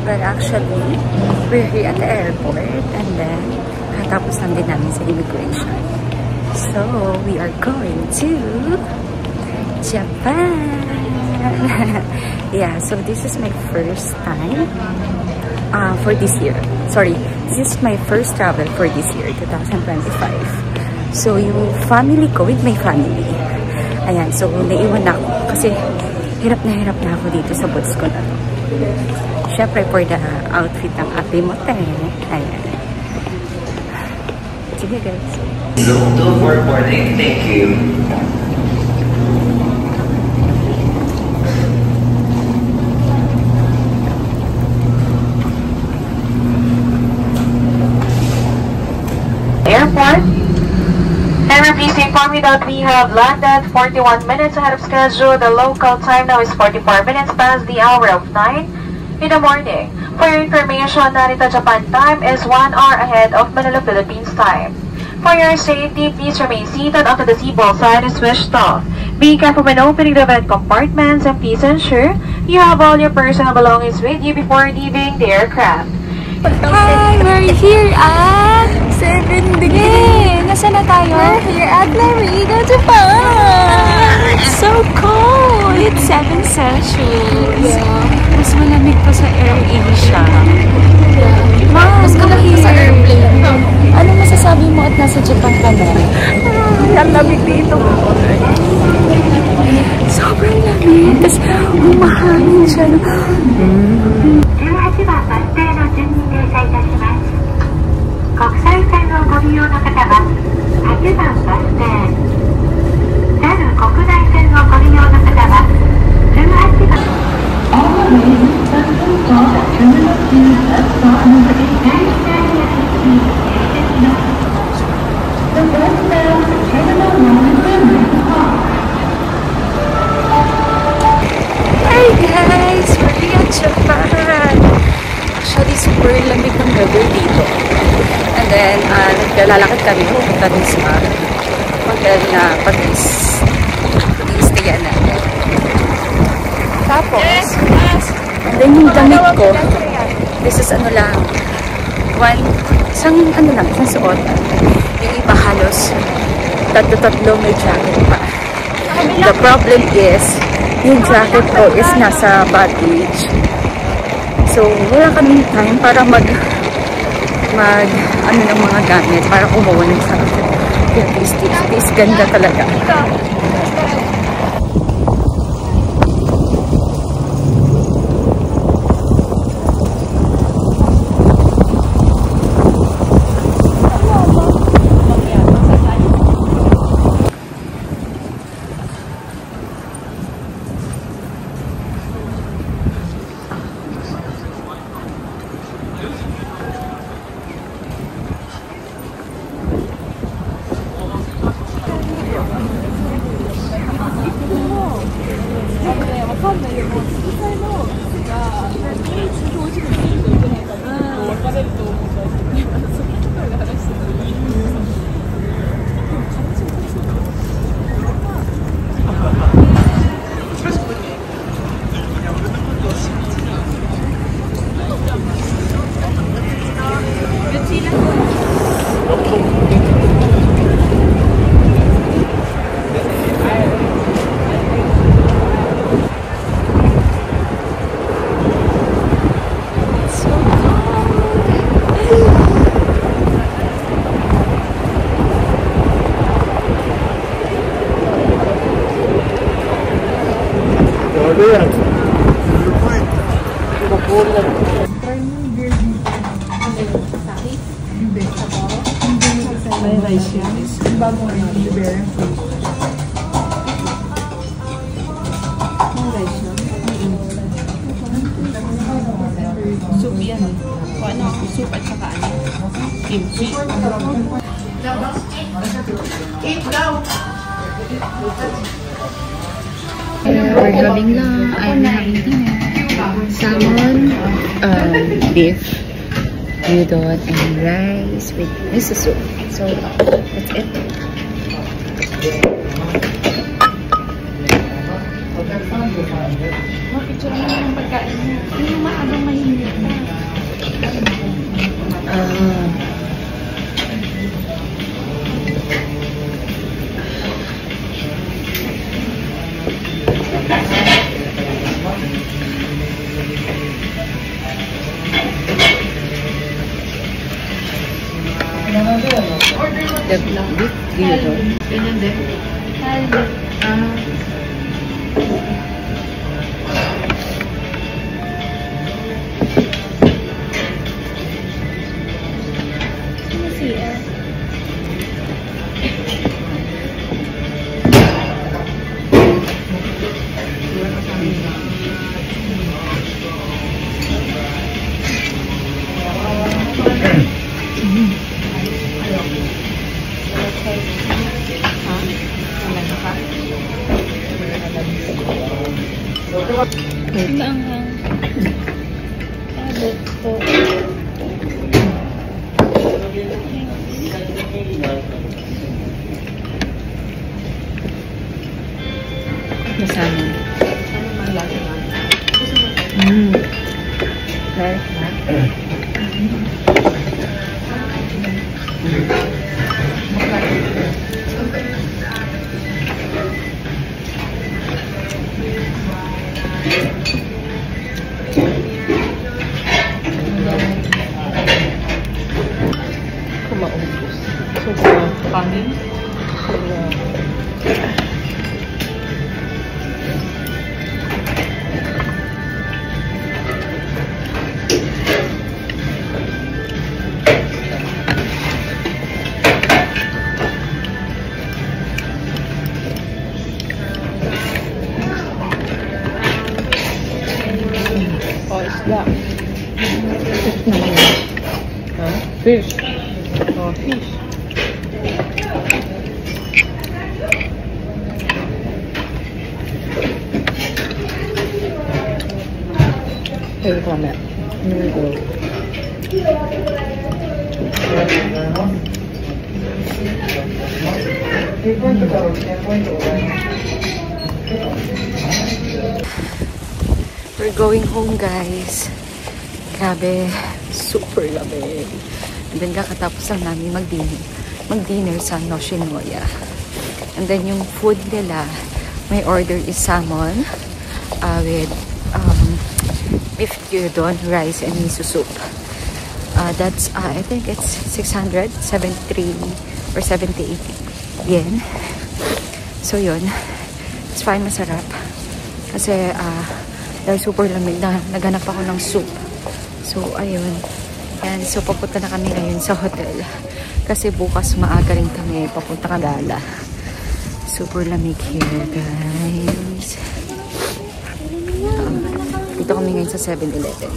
But actually, we're here at the airport and then katapos lang din namin sa immigration. So, we are going to Japan! Yeah, so this is my first time for this year. Sorry, this is my first travel for this year, 2025. So, yung family ko with my family. Ayan, so naiwan na ako kasi hirap na ako dito sa boots ko na to. Syempre, for the outfit ng ate mo, ayan. Sige, guys. Don't work morning. Thank you. Airport. Driver, please inform me that we have landed 41 minutes ahead of schedule. The local time now is 44 minutes past the hour of 9 in the morning. For your information, Narita Japan time is 1 hour ahead of Manila, Philippines time. For your safety, please remain seated until the seatbelt sign is switched off. Be careful when opening the vent compartments and please ensure you have all your personal belongings with you before leaving the aircraft. Hi! We're here at 7 degrees! Nasaan na tayo? We're here at Narita, Japan! It's so cold! It's 7 Celsius! Yeah. Mas malamig pa sa AirAsia. Yeah. Mas malamig pa sa airplane. Ano masasabi mo at nasa Japan ka na? Ang lamig dito. Sobrang lamig. Tapos humahangin siya. 18番バス停の順に停車いたします。国際線をご利用の方は8番バス停、JAL国内線をご利用の方は18番。Hi guys! We're at Japan! Actually, super lamig ng weather dito. And then, naglalakad kami pupunta dun sa hotel na pag-i-stayan natin. Tapos, and then yung damit ko, this is ano lang, isang suot. Yung iba halos, tatlo may jacket pa. The problem is, yung jacket ko is nasa baggage. So, wala kaming time para ng mga gamit para kumuha ng sa akin. Kaya this ganda talaga. Soup yan. Ano? Soup at saka ano? Kimchi. We're having lunch. I'm having dinner. Salmon, beef, udon, and rice with miso soup. So that's it. Mapicture mo ng pagkain mo. Hindi mo maabang mahinit na. Dito. Ganyan din. Nasaan? Kumaubos. Sobrang kanin. Isda. Fish. Oh, fish. Here we go. Here we go. We're going home, guys. Grabe, super lamig. And then kakatapos lang namin mag-dinner sa Noshinoya. And then yung food nila, my order is salmon with beef gyudon, rice, and miso soup. That's, I think it's 673 or 78 yen. So yun, it's fine, masarap. Kasi, dahil super lamig na, naghanap ako ng soup. So, ayun. And so, papunta na kami ngayon sa hotel. Kasi bukas maaga rin kami papunta Kagala. Super lamig here, guys. Dito kami ngayon sa 7-Eleven.